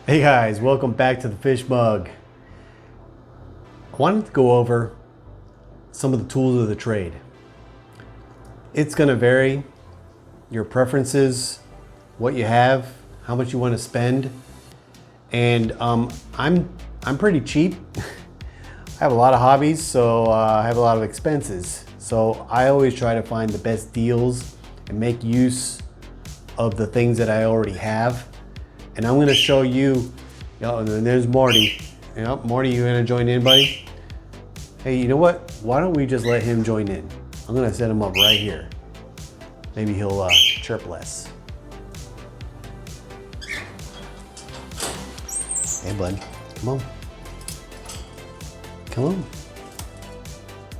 Hey guys, welcome back to the Fish Mug. I wanted to go over some of the tools of the trade. It's going to vary your preferences, what you have, how much you want to spend, and I'm pretty cheap. I have a lot of hobbies, so I have a lot of expenses. So I always try to find the best deals and make use of the things that I already have. And I'm gonna show you, and there's Marty. Marty, you gonna join in, buddy? Hey, you know what? Why don't we just let him join in? I'm gonna set him up right here. Maybe he'll chirp less. Hey, bud, come on. Come on.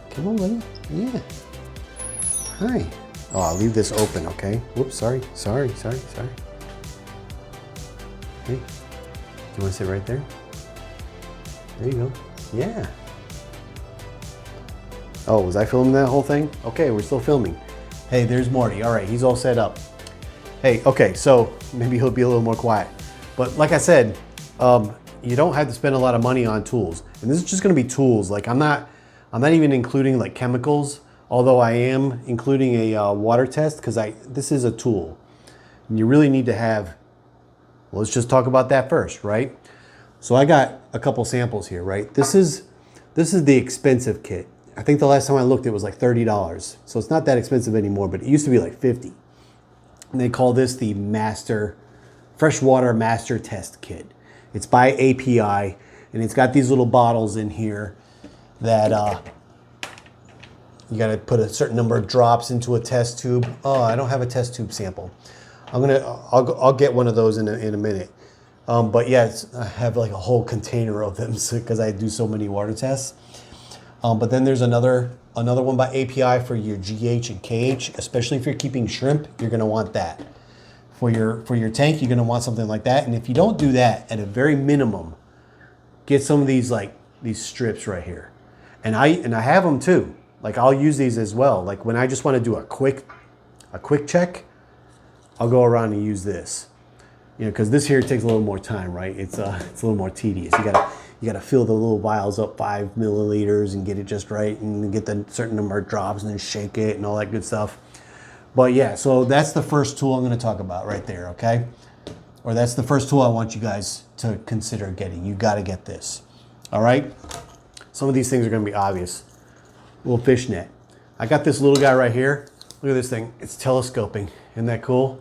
Come on, buddy. Yeah. Hi. Oh, I'll leave this open, okay? Whoops, sorry. Hey, do you want to sit right there? There you go. Yeah. Oh, was I filming that whole thing? Okay, we're still filming. Hey, there's Marty. All right, he's all set up. Hey, okay, so maybe he'll be a little more quiet. But like I said, you don't have to spend a lot of money on tools. And this is just gonna be tools. Like I'm not even including like chemicals, although I am including a water test because this is a tool. And you really need to have. Let's just talk about that first, right? So I got a couple samples here, right? This is the expensive kit. I think the last time I looked, it was like $30. So it's not that expensive anymore, but it used to be like 50. And they call this the Freshwater Master Test Kit. It's by API, and it's got these little bottles in here that you gotta put a certain number of drops into a test tube. Oh, I don't have a test tube sample. I'll get one of those in a minute. But yeah, I have like a whole container of them because I do so many water tests. But then there's another one by API for your GH and KH, especially if you're keeping shrimp, you're gonna want that. For your tank, you're gonna want something like that. And if you don't do that, at a very minimum, get some of these strips right here. And I have them too. Like I'll use these as well. Like when I just want to do a quick check, I'll go around and use this, because this here takes a little more time, right? It's a little more tedious. You gotta fill the little vials up 5 milliliters and get it just right, and get the certain number of drops, and then shake it and all that good stuff. But yeah, so that's the first tool I'm going to talk about right there, okay? Or that's the first tool I want you guys to consider getting. You got to get this, all right? Some of these things are going to be obvious. Little fish net. I got this little guy right here. Look at this thing. It's telescoping. Isn't that cool?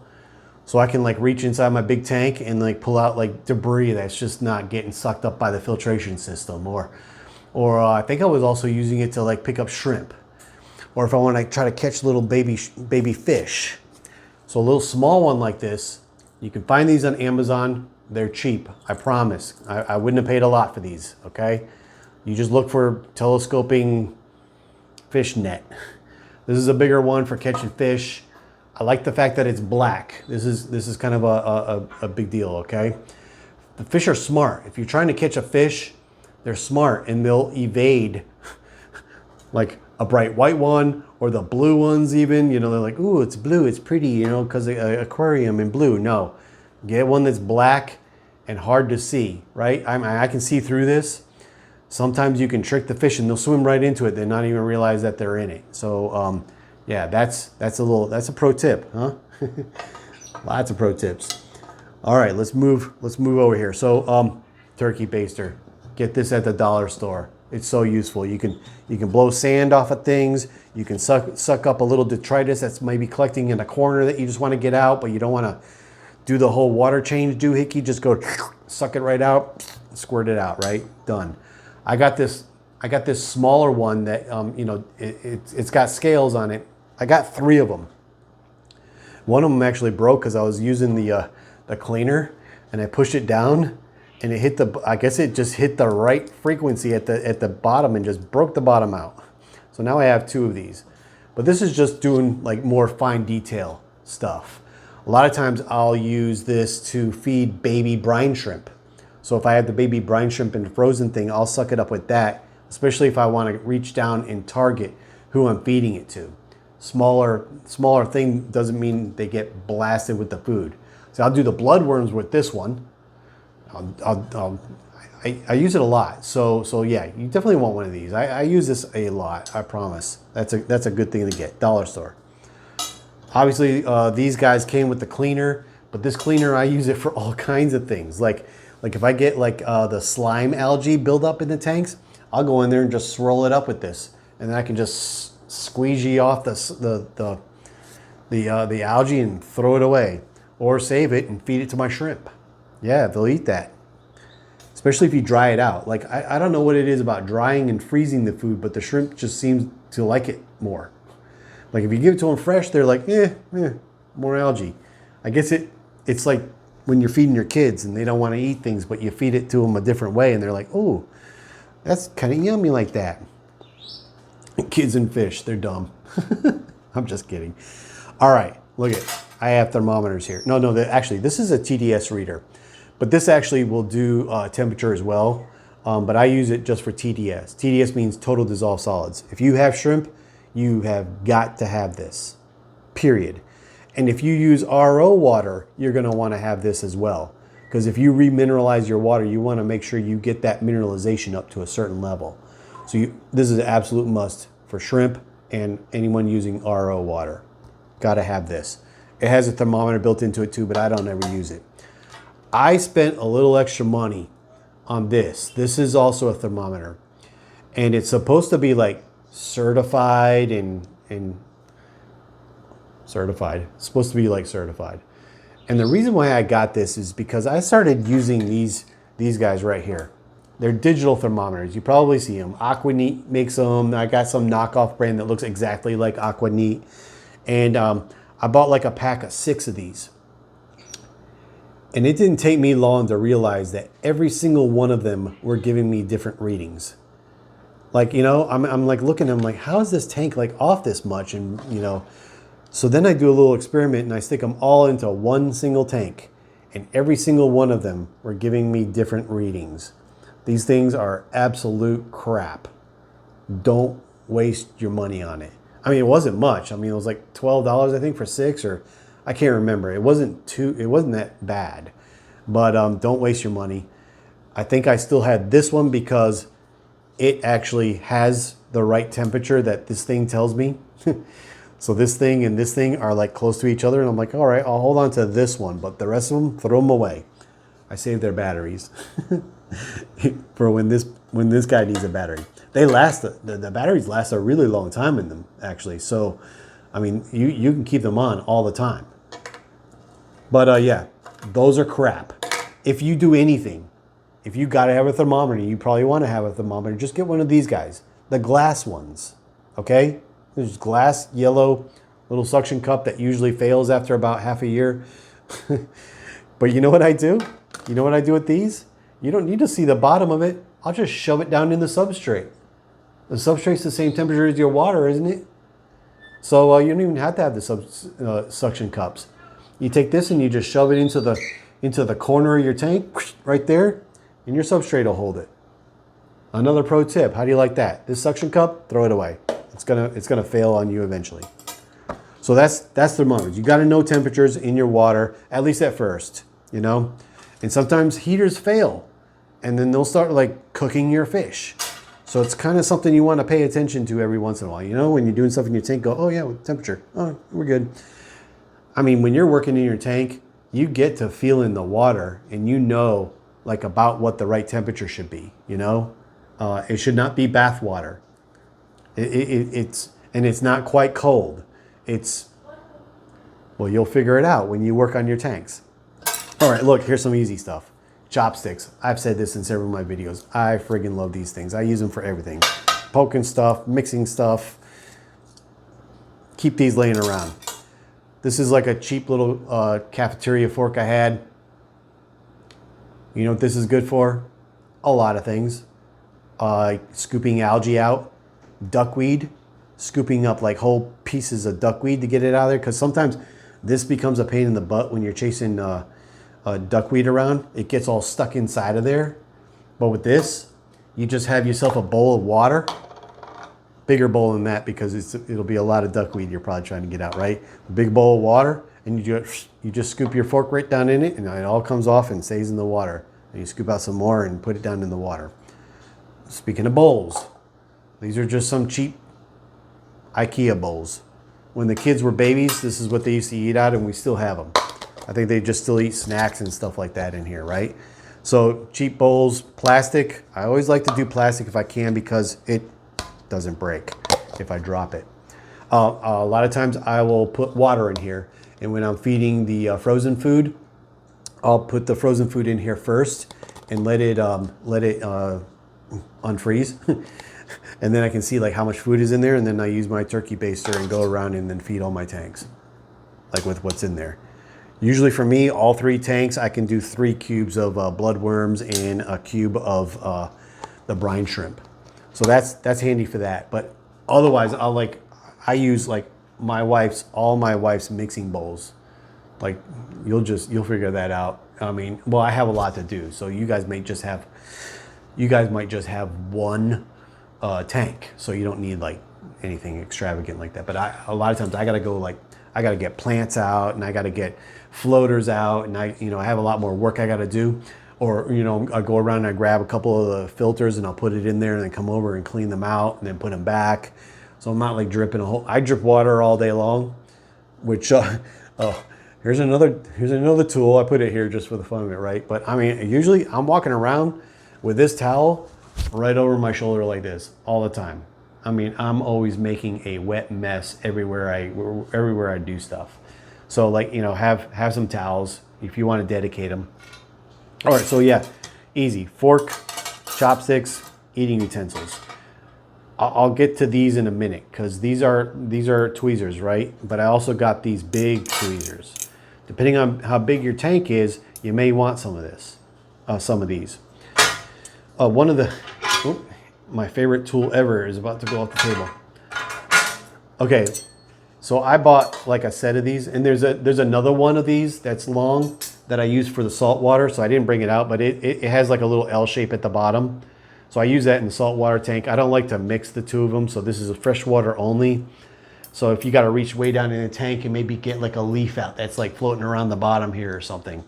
So I can like reach inside my big tank and like pull out like debris that's just not getting sucked up by the filtration system. Or I think I was also using it to like pick up shrimp. Or if I want to try to catch little baby fish. So a little small one like this, you can find these on Amazon. They're cheap, I promise. I wouldn't have paid a lot for these, okay? You just look for telescoping fish net. This is a bigger one for catching fish. I like the fact that it's black. This is kind of a big deal, okay? The fish are smart. If you're trying to catch a fish, they're smart and they'll evade like a bright white one or the blue ones even. They're like, ooh, it's blue, it's pretty, because aquarium in blue. No, get one that's black and hard to see, right? I can see through this. Sometimes you can trick the fish and they'll swim right into it. They'll not even realize that they're in it. So yeah, that's a pro tip, huh? Lots of pro tips. All right, let's move over here. So turkey baster, get this at the dollar store. It's so useful. You can blow sand off of things. You can suck up a little detritus that's maybe collecting in a corner that you just want to get out, but you don't want to do the whole water change doohickey. Just go suck it right out, squirt it out, right? Done. I got this smaller one that it's got scales on it. I got 3 of them. One of them actually broke because I was using the cleaner and I pushed it down and I guess it just hit the right frequency at the bottom and just broke the bottom out. So now I have 2 of these. But this is just doing like more fine detail stuff. A lot of times I'll use this to feed baby brine shrimp. So if I have the baby brine shrimp in the frozen thing, I'll suck it up with that, especially if I want to reach down and target who I'm feeding it to. Smaller thing doesn't mean they get blasted with the food. So I'll do the bloodworms with this one. I use it a lot. So yeah, you definitely want one of these. I use this a lot, I promise. That's a good thing to get, dollar store. Obviously, these guys came with the cleaner, but this cleaner, I use it for all kinds of things. Like if I get like the slime algae buildup in the tanks, I'll go in there and just swirl it up with this. And then I can just squeegee off the algae and throw it away. Or save it and feed it to my shrimp. Yeah, they'll eat that. Especially if you dry it out. Like, I don't know what it is about drying and freezing the food, but the shrimp just seems to like it more. Like, if you give it to them fresh, they're like, more algae. I guess it's like when you're feeding your kids and they don't want to eat things, but you feed it to them a different way, and they're like, oh, that's kind of yummy like that. Kids and fish, they're dumb. I'm just kidding. All right, look at, I have thermometers here. No, actually, this is a TDS reader, but this actually will do temperature as well, but I use it just for TDS. TDS means total dissolved solids. If you have shrimp, you have got to have this, period. And if you use RO water, you're gonna wanna have this as well, because if you remineralize your water, you wanna make sure you get that mineralization up to a certain level. So this is an absolute must for shrimp and anyone using RO water. Gotta have this. It has a thermometer built into it too, but I don't ever use it. I spent a little extra money on this. This is also a thermometer. And it's supposed to be like certified and certified. It's supposed to be like certified. And the reason why I got this is because I started using these guys right here. They're digital thermometers. You probably see them. Aquaneat makes them. I got some knockoff brand that looks exactly like Aquaneat. And I bought like a pack of 6 of these. And it didn't take me long to realize that every single one of them were giving me different readings. Like, you know, I'm like looking at them like, how is this tank like off this much? And, you know, so then I do a little experiment and I stick them all into one single tank. And every single one of them were giving me different readings. These things are absolute crap. Don't waste your money on it. I mean, it wasn't much. I mean, it was like $12, I think, for 6, or I can't remember. It wasn't that bad, but don't waste your money. I think I still had this one because it actually has the right temperature that this thing tells me. So this thing and this thing are like close to each other, and I'm like, all right, I'll hold on to this one, but the rest of them, throw them away. I saved their batteries for when this guy needs a battery. They last, the batteries last a really long time in them, actually. So, I mean, you can keep them on all the time. But yeah, those are crap. If you do anything, if you gotta have a thermometer, you probably wanna have a thermometer, just get one of these guys, the glass ones, okay? There's glass, yellow, little suction cup that usually fails after about half a year. But you know what I do? You know what I do with these? You don't need to see the bottom of it. I'll just shove it down in the substrate. The substrate's the same temperature as your water, isn't it? So you don't even have to have the suction cups. You take this and you just shove it into the corner of your tank, right there, and your substrate will hold it. Another pro tip, how do you like that? This suction cup, throw it away. It's gonna fail on you eventually. So that's thermometers. You gotta know temperatures in your water, at least at first, you know? And sometimes heaters fail, and then they'll start like cooking your fish. So it's kind of something you want to pay attention to every once in a while. You know, when you're doing stuff in your tank, go, oh yeah, temperature, oh, we're good. I mean, when you're working in your tank, you get to feel in the water and you know like about what the right temperature should be, you know? It should not be bath water. It's not quite cold. Well, you'll figure it out when you work on your tanks. All right, look, here's some easy stuff. Chopsticks. I've said this in several of my videos. I friggin' love these things. I use them for everything. Poking stuff, mixing stuff. Keep these laying around. This is like a cheap little cafeteria fork I had. You know what this is good for? A lot of things. Scooping algae out. Duckweed. Scooping up like whole pieces of duckweed to get it out of there. Because sometimes this becomes a pain in the butt when you're chasing duckweed around. It gets all stuck inside of there. But with this, you just have yourself a bowl of water. Bigger bowl than that because it'll be a lot of duckweed you're probably trying to get out, right? A big bowl of water, and you just scoop your fork right down in it, and it all comes off and stays in the water. And you scoop out some more and put it down in the water. Speaking of bowls, these are just some cheap IKEA bowls. When the kids were babies, this is what they used to eat out, and we still have them. I think they just still eat snacks and stuff like that in here, right? So cheap bowls, plastic. I always like to do plastic if I can because it doesn't break if I drop it. A lot of times I will put water in here, and when I'm feeding the frozen food, I'll put the frozen food in here first and let it unfreeze. And then I can see like how much food is in there, and then I use my turkey baster and go around and then feed all my tanks, like with what's in there. Usually for me, all 3 tanks, I can do 3 cubes of bloodworms and a cube of the brine shrimp. So that's handy for that. But otherwise, I use like all my wife's mixing bowls. Like you'll figure that out. I mean, well, I have a lot to do, so you guys might just have one tank, so you don't need like anything extravagant like that. But a lot of times I gotta get plants out, and I gotta get floaters out, and I have a lot more work I gotta do. Or I go around and I grab a couple of the filters and I'll put it in there and then come over and clean them out and then put them back. So I'm not like dripping I drip water all day long, which here's another tool. I put it here just for the fun of it, right? But I mean, usually I'm walking around with this towel right over my shoulder like this all the time. I mean, I'm always making a wet mess everywhere I do stuff. So like, have some towels if you want to dedicate them. All right, so yeah, easy. Fork, chopsticks, eating utensils. I'll get to these in a minute because these are tweezers, right? But I also got these big tweezers. Depending on how big your tank is, you may want some of these. My favorite tool ever is about to go off the table. Okay, so I bought like a set of these, and there's another one of these that's long that I use for the salt water, so I didn't bring it out, but it has like a little L shape at the bottom. So I use that in the saltwater tank. I don't like to mix the 2 of them, so this is a freshwater only. So if you got to reach way down in the tank and maybe get like a leaf out that's like floating around the bottom here or something,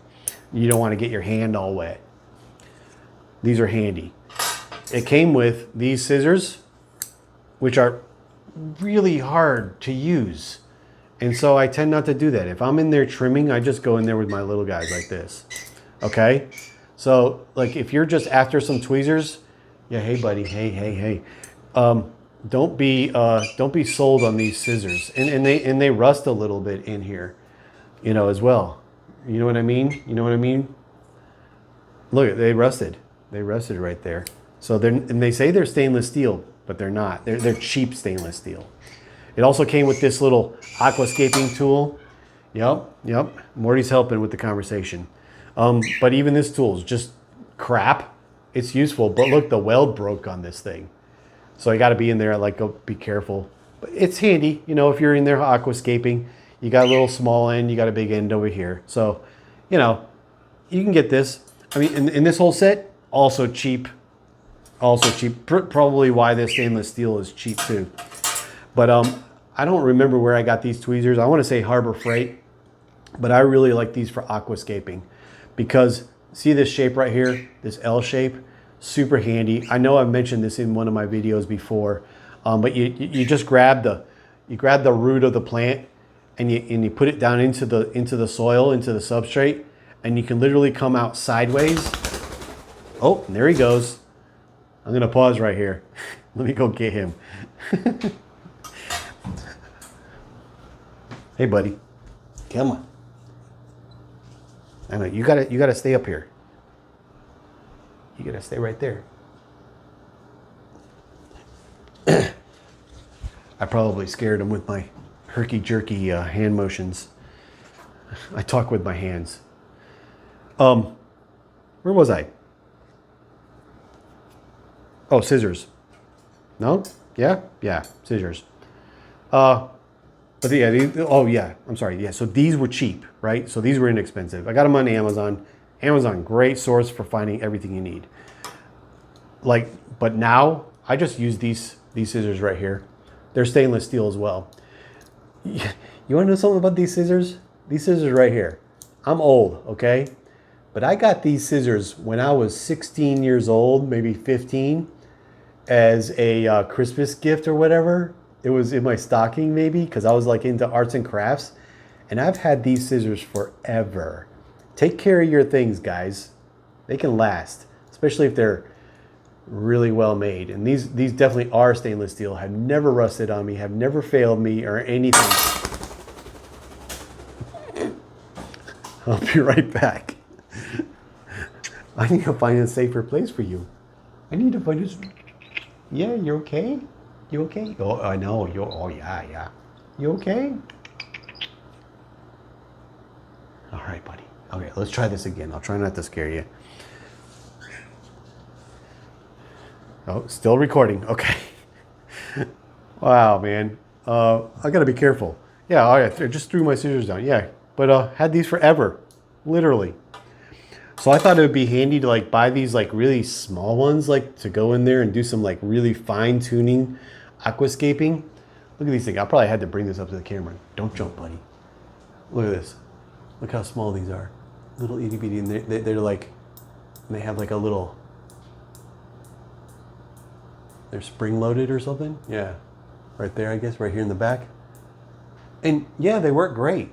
you don't want to get your hand all wet. These are handy. It came with these scissors, which are really hard to use. And so I tend not to do that. If I'm in there trimming, I just go in there with my little guys like this. Okay? So like if you're just after some tweezers, yeah, hey buddy, hey. Don't be sold on these scissors. And they rust a little bit in here, as well. You know what I mean? Look, they rusted. They rusted right there. So they say they're stainless steel, but they're not. They're cheap stainless steel. It also came with this little aquascaping tool. Yep. Morty's helping with the conversation. But even this tool is just crap. It's useful, but look, the weld broke on this thing. So I got to be in there, like, go be careful. But it's handy, if you're in there aquascaping. You got a little small end, you got a big end over here. So, you can get this. I mean, in this whole set, also cheap. Probably why this stainless steel is cheap too. But I don't remember where I got these tweezers. I want to say Harbor Freight, but I really like these for aquascaping because see this shape right here, this L shape, super handy. I know I've mentioned this in one of my videos before, but you just grab the root of the plant and you put it down into the soil, into the substrate, and you can literally come out sideways. Oh, and there he goes. I'm gonna pause right here. Let me go get him. Hey, buddy, come on. I know you gotta stay up here. You gotta stay right there. I probably scared him with my herky-jerky hand motions. I talk with my hands. Where was I? Oh, scissors. No? Yeah, scissors. But yeah, I'm sorry. Yeah, so these were cheap, right? So these were inexpensive. I got them on Amazon. Amazon, great source for finding everything you need. But now I just use these scissors right here. They're stainless steel as well. You want to know something about these scissors? These scissors right here. I'm old, okay? But I got these scissors when I was 16 years old, maybe 15, as a Christmas gift or whatever. It was in my stocking maybe, because I was like into arts and crafts. And I've had these scissors forever. Take care of your things, guys. They can last, especially if they're really well made. And these definitely are stainless steel, have never rusted on me, have never failed me or anything. I'll be right back. I need to find a safer place for you. I need to find this. Yeah, you okay? You okay? Oh, I know. Oh, yeah. You okay? All right, buddy. Okay, let's try this again. I'll try not to scare you. Oh, still recording. Okay. Wow, man. I gotta be careful. Yeah, all right. I just threw my scissors down. Yeah, but had these forever, literally. So I thought it would be handy to like buy these like really small ones, like to go in there and do some like really fine tuning aquascaping. Look at these things. I probably had to bring this up to the camera. Don't jump, buddy. Look at this. Look how small these are. Little itty bitty, and they're like, they have like a little, they're spring loaded or something. Yeah, right there, I guess, right here in the back. And yeah, they work great.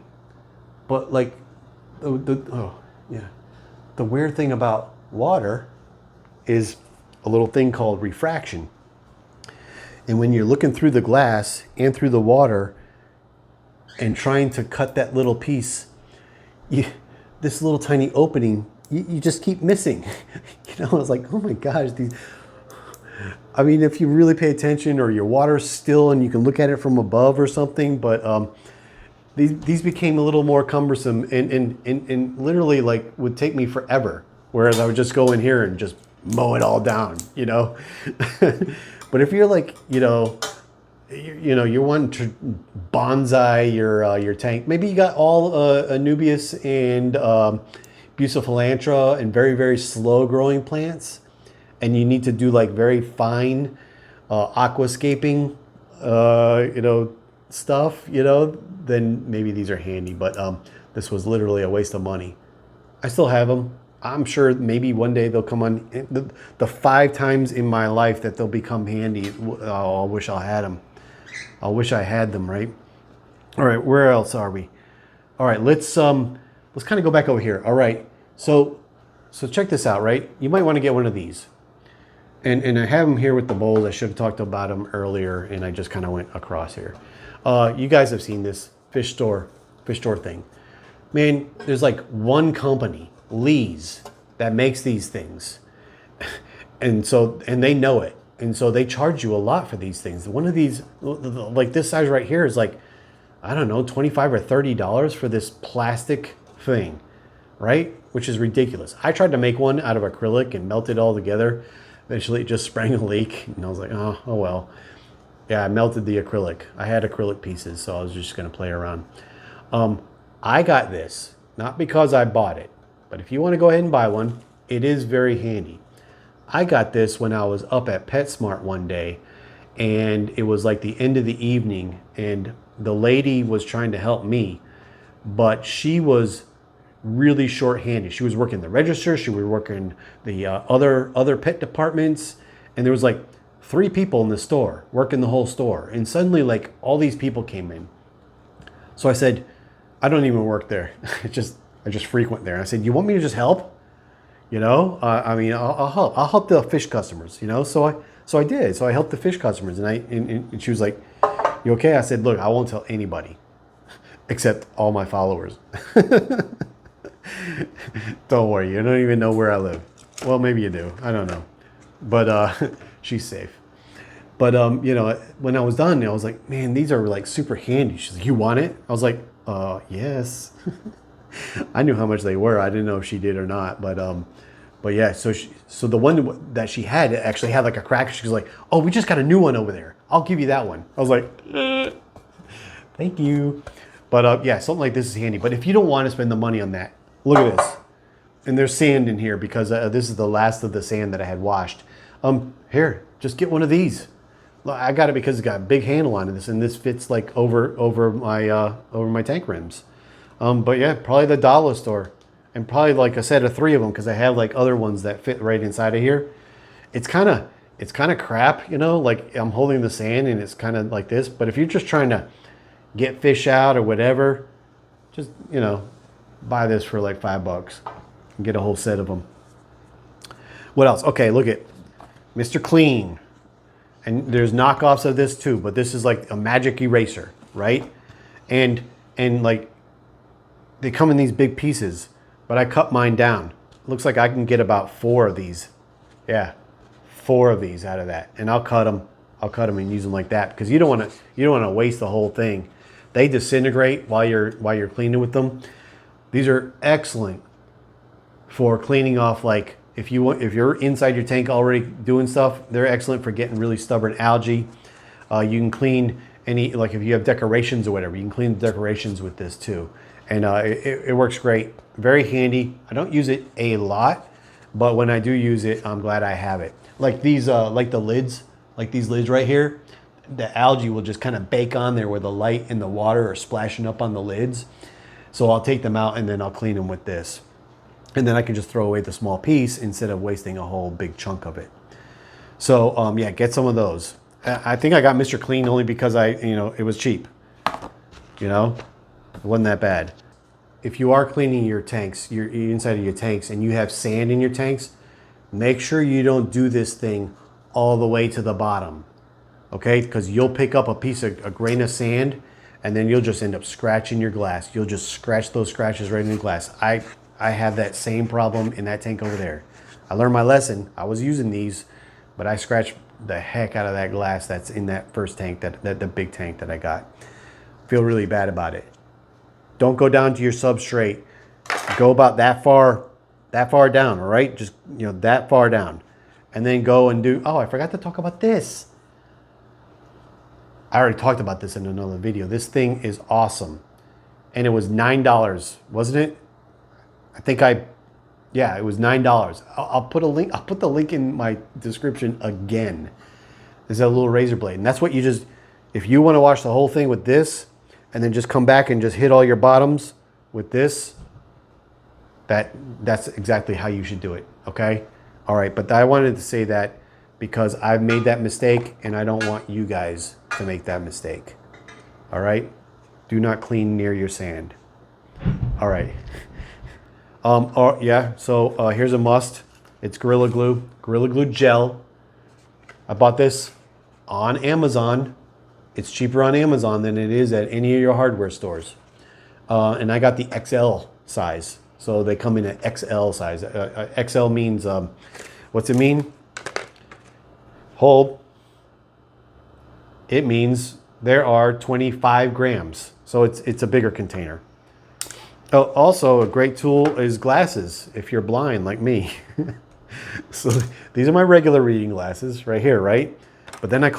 But like, oh yeah. The weird thing about water is a little thing called refraction. And when you're looking through the glass and through the water and trying to cut that little piece, this little tiny opening, you just keep missing. You know, it's like, oh my gosh, these. I mean, if you really pay attention, or your water's still and you can look at it from above or something, but these became a little more cumbersome and literally like would take me forever. Whereas I would just go in here and just mow it all down, you know. But if you're like, you want to bonsai your tank. Maybe you got all Anubias and Bucephalantra and very, very slow growing plants, and you need to do like very fine aquascaping, stuff, then maybe these are handy. But this was literally a waste of money. I still have them. I'm sure maybe one day they'll come on. The 5 times in my life that they'll become handy. Oh, I wish I had them. I wish I had them, right? All right, where else are we? All right, let's kind of go back over here. All right, so check this out, right? You might want to get one of these. And I have them here with the bowls. I should have talked about them earlier, and I just kind of went across here. You guys have seen this fish store thing. Man, there's like one company, Lee's, that makes these things. And they know it. And so they charge you a lot for these things. One of these, like this size right here, is like, I don't know, $25 or $30 for this plastic thing, right? Which is ridiculous. I tried to make one out of acrylic and melt it all together. Eventually it just sprang a leak, and I was like, oh well. Yeah, I melted the acrylic. I had acrylic pieces, so I was just gonna play around. I got this, not because I bought it, but if you wanna go ahead and buy one, it is very handy. I got this when I was up at PetSmart one day, and it was like the end of the evening, and the lady was trying to help me, but she was really short-handed. She was working the register, she was working the other pet departments, and there was like 3 people in the store working the whole store, and suddenly like all these people came in. So I said, I don't even work there. I just frequent there. I said, you want me to just help? I mean, I'll help the fish customers, So I did. So I helped the fish customers, and she was like, you okay? I said, look, I won't tell anybody except all my followers. Don't worry, you don't even know where I live. Well, maybe you do. I don't know. But she's safe. But when I was done, I was like, man, these are like super handy. She's like, you want it? I was like, yes. I knew how much they were. I didn't know if she did or not. But yeah, so the one that she had actually had like a crack. She was like, oh, we just got a new one over there. I'll give you that one. I was like, thank you. But yeah, something like this is handy. But if you don't want to spend the money on that, look at this. And there's sand in here because this is the last of the sand that I had washed. Here, just get one of these. I got it because it's got a big handle on this, and this fits like over my tank rims. But yeah, probably the dollar store. and probably like a set of 3 of them, because I have like other ones that fit right inside of here. It's kind of crap, you know, like I'm holding the sand and it's kind of like this. But if you're just trying to get fish out or whatever, just, you know, buy this for like $5 and get a whole set of them. What else? Okay, look at Mr. Clean. And there's knockoffs of this too, but this is like a magic eraser, right? And like they come in these big pieces, but I cut mine down. Looks like I can get about 4 of these. Yeah, 4 of these out of that, and I'll cut them and use them like that, because you don't want to waste the whole thing. They disintegrate while you're cleaning with them. These are excellent for cleaning off, like if you're inside your tank already doing stuff. They're excellent for getting really stubborn algae. You can clean any, like if you have decorations or whatever, you can clean the decorations with this too. And it works great. Very handy. I don't use it a lot, but when I do use it, I'm glad I have it. Like these, like the lids, like these lids right here, the algae will just kind of bake on there where the light and the water are splashing up on the lids. So I'll take them out and then I'll clean them with this. And then I can just throw away the small piece instead of wasting a whole big chunk of it. So yeah, get some of those. I think I got Mr. Clean only because it was cheap. You know, it wasn't that bad. If you are cleaning your tanks, your inside of your tanks, and you have sand in your tanks, make sure you don't do this thing all the way to the bottom, okay? Because you'll pick up a grain of sand, and then you'll just end up scratching your glass. You'll just scratch those scratches right in the glass. I have that same problem in that tank over there. I learned my lesson. I was using these, but I scratched the heck out of that glass that's in that first tank, the big tank that I got. Feel really bad about it. Don't go down to your substrate. Go about that far down, all right? Just, that far down. And then go and do, oh, I forgot to talk about this. I already talked about this in another video. This thing is awesome. And it was $9, wasn't it? Yeah, it was $9. I'll put a link. I'll put the link in my description again. There's a little razor blade. And that's what you just, if you want to wash the whole thing with this, and then just come back and just hit all your bottoms with this, that's exactly how you should do it, okay? All right, but I wanted to say that because I've made that mistake, and I don't want you guys to make that mistake, all right? Do not clean near your sand. All right. Yeah, so here's a must. It's Gorilla Glue gel. I bought this on Amazon. It's cheaper on Amazon than it is at any of your hardware stores. And I got the XL size. So they come in at XL size. XL means, what's it mean? Hold. It means there are 25 grams. So it's a bigger container. Oh, also, a great tool is glasses if you're blind like me. So these are my regular reading glasses right here, right? But then I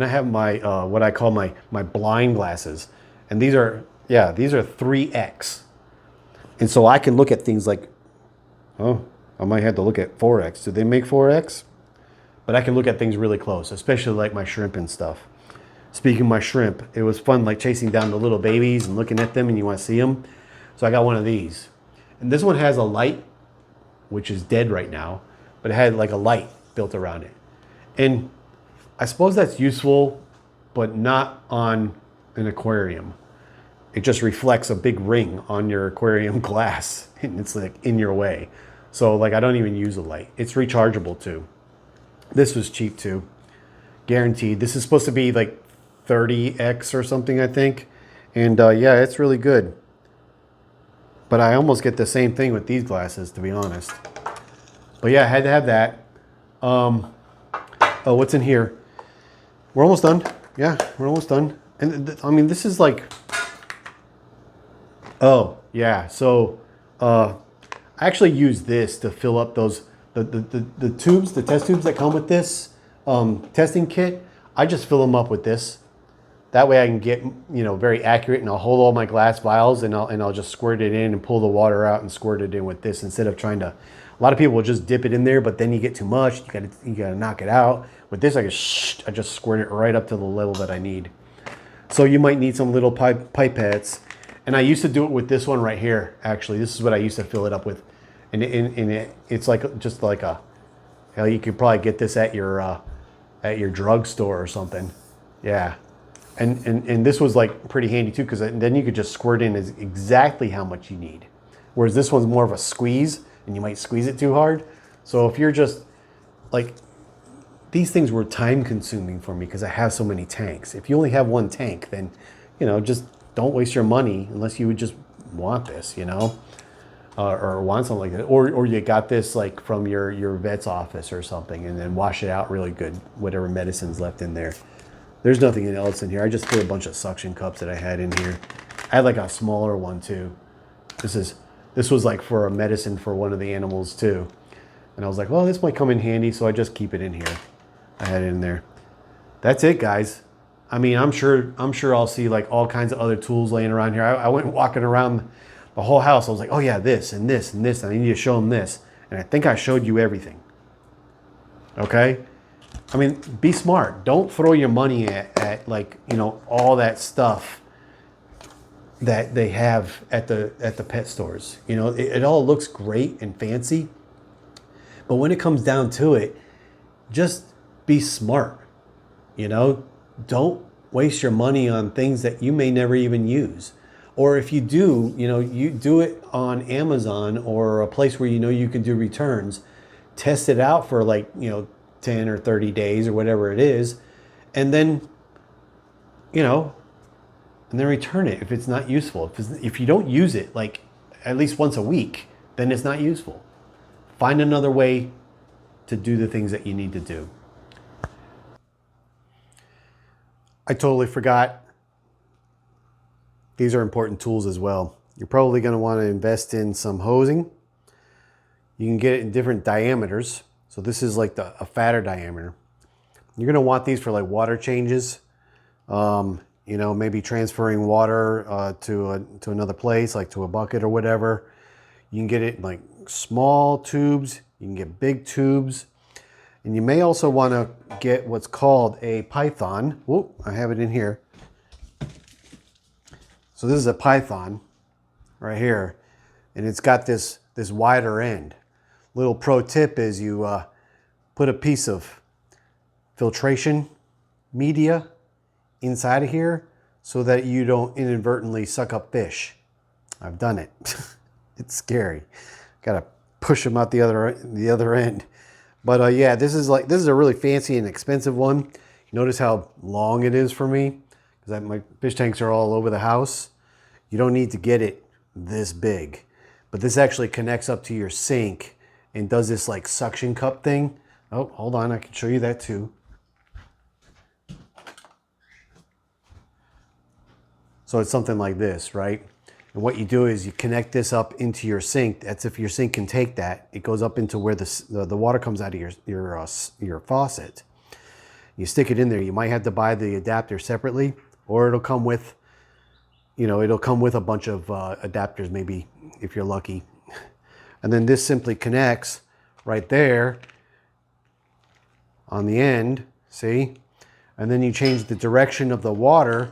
have my what I call my blind glasses, and these are 3X, and so I can look at things like, oh, I might have to look at 4X. Do they make 4X? But I can look at things really close, especially like my shrimp and stuff. Speaking of my shrimp, it was fun like chasing down the little babies and looking at them, and you want to see them. So I got one of these, and this one has a light, which is dead right now, but it had like a light built around it, and I suppose that's useful, but not on an aquarium. It just reflects a big ring on your aquarium glass, and it's like in your way. So like I don't even use a light. It's rechargeable too. This was cheap too, guaranteed. This is supposed to be like 30X or something, I think. And yeah, it's really good. But I almost get the same thing with these glasses, to be honest. But yeah, I had to have that. Oh, what's in here? We're almost done. Yeah, we're almost done. And I mean, this is like, oh yeah. So I actually use this to fill up those the tubes, the test tubes that come with this testing kit. I just fill them up with this. That way I can get very accurate, and I'll hold all my glass vials and I'll just squirt it in and pull the water out and squirt it in with this, instead of trying to. A lot of people will just dip it in there, but then you get too much. You gotta knock it out. With this, I just squirt it right up to the level that I need. So you might need some little pipettes, And I used to do it with this one right here. Actually, this is what I used to fill it up with. And it's like just like a, hell, you could probably get this at your drugstore or something. Yeah. And this was like pretty handy too, because then you could just squirt in exactly how much you need. Whereas this one's more of a squeeze, and you might squeeze it too hard. So if you're just like, these things were time consuming for me because I have so many tanks. If you only have one tank, then, you know, just don't waste your money unless you would just want this, you know, or want something like that. Or you got this like from your vet's office or something, and then wash it out really good, whatever medicine's left in there. There's nothing else in here. I just threw a bunch of suction cups that I had in here. I had like a smaller one too. This was like for a medicine for one of the animals too. And I was like, well, this might come in handy, so I just keep it in here. I had it in there. That's it, guys. I mean, I'm sure I'll see like all kinds of other tools laying around here. I went walking around the whole house. I was like, oh yeah, this and this and this, and I need to show them this. And I think I showed you everything. Okay? I mean, be smart. Don't throw your money at like, you know, all that stuff that they have at the pet stores. You know, it all looks great and fancy. But when it comes down to it, just be smart. You know, don't waste your money on things that you may never even use. Or if you do, you know, you do it on Amazon or a place where you know you can do returns. Test it out for like, you know, 10 or 30 days or whatever it is. And then, you know, and then return it if it's not useful. If you don't use it like at least once a week, then it's not useful. Find another way to do the things that you need to do. I totally forgot. These are important tools as well. You're probably going to want to invest in some hosing. You can get it in different diameters. So this is like a fatter diameter. You're going to want these for like water changes. You know, maybe transferring water to another place, like to a bucket or whatever. You can get it in like small tubes. You can get big tubes. And you may also want to get what's called a python. Whoop, I have it in here. So this is a python right here. And it's got this wider end. Little pro tip is you put a piece of filtration media inside of here so that you don't inadvertently suck up fish. I've done it. It's scary. Gotta push them out the other end. But yeah, this is a really fancy and expensive one. Notice how long it is for me, because my fish tanks are all over the house. You don't need to get it this big, but this actually connects up to your sink and does this like suction cup thing. Oh, hold on, I can show you that too. So it's something like this, right? And what you do is you connect this up into your sink. That's if your sink can take that. It goes up into where the water comes out of your faucet. You stick it in there. You might have to buy the adapter separately, or it'll come with, you know, it'll come with a bunch of adapters, maybe, if you're lucky. And then this simply connects right there on the end, see? And then you change the direction of the water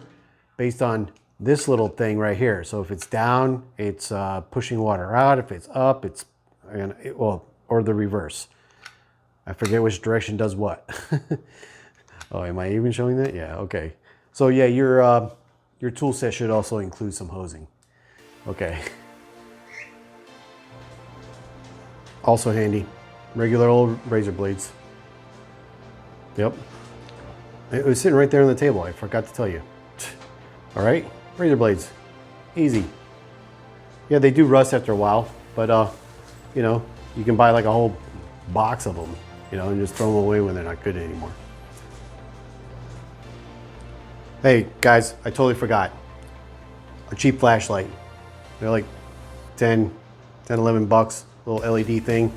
based on this little thing right here. So if it's down, it's pushing water out. If it's up, it's, well, or the reverse. I forget which direction does what. Oh, am I even showing that? Yeah, okay. So yeah, your tool set should also include some hosing. Okay. Also handy, regular old razor blades. Yep. It was sitting right there on the table. I forgot to tell you. All right. Razor blades, easy. Yeah, they do rust after a while, but you know, you can buy like a whole box of them, you know, and just throw them away when they're not good anymore. Hey guys, I totally forgot. A cheap flashlight. They're like 10, 11 bucks, little LED thing.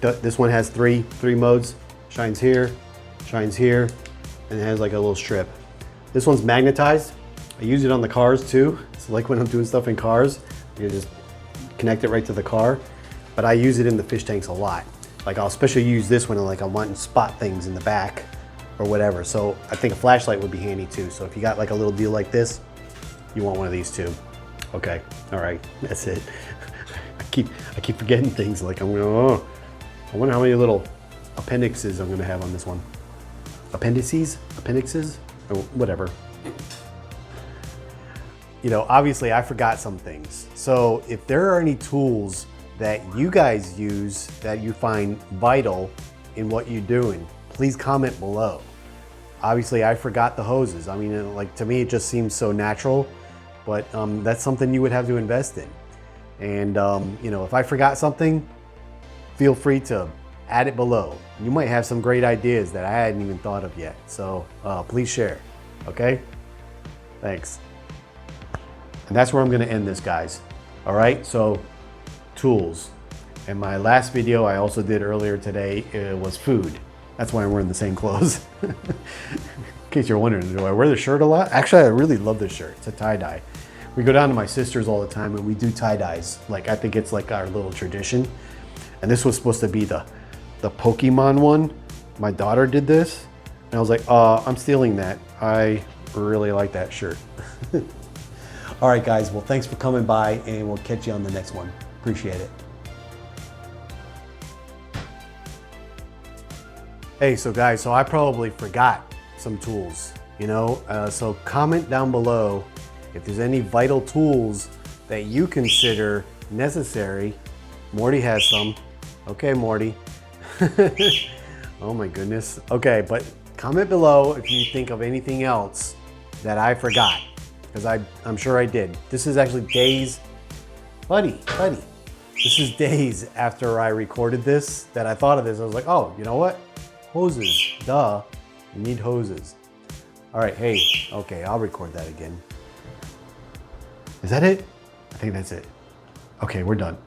This one has three modes. Shines here, and it has like a little strip. This one's magnetized. I use it on the cars too. So like when I'm doing stuff in cars, you just connect it right to the car. But I use it in the fish tanks a lot. Like I'll especially use this one like I want to spot things in the back or whatever. So I think a flashlight would be handy too. So if you got like a little deal like this, you want one of these too. Okay, all right, that's it. I keep forgetting things. Like I'm gonna. Oh, I wonder how many little appendixes I'm gonna have on this one. Appendices, or whatever. You know, obviously I forgot some things. So if there are any tools that you guys use that you find vital in what you're doing, please comment below. Obviously I forgot the hoses. I mean, like, to me it just seems so natural, but that's something you would have to invest in. And you know, if I forgot something, feel free to add it below. You might have some great ideas that I hadn't even thought of yet. So please share, okay? Thanks. And that's where I'm gonna end this, guys. All right, so tools. In my last video I also did earlier today, it was food. That's why I'm wearing the same clothes. In case you're wondering, do I wear the shirt a lot? Actually, I really love this shirt. It's a tie-dye. We go down to my sister's all the time and we do tie-dyes. Like, I think it's like our little tradition. And this was supposed to be the Pokemon one. My daughter did this. And I was like, I'm stealing that. I really like that shirt. All right, guys. Well, thanks for coming by, and we'll catch you on the next one. Appreciate it. Hey, so guys, so I probably forgot some tools, you know? So comment down below if there's any vital tools that you consider necessary. Morty has some. Okay, Morty. Oh my goodness. Okay, but comment below if you think of anything else that I forgot, because I'm sure I did. This is actually days, buddy. This is days after I recorded this that I thought of this. I was like, oh, you know what? Hoses, duh, you need hoses. All right, hey, okay, I'll record that again. Is that it? I think that's it. Okay, we're done.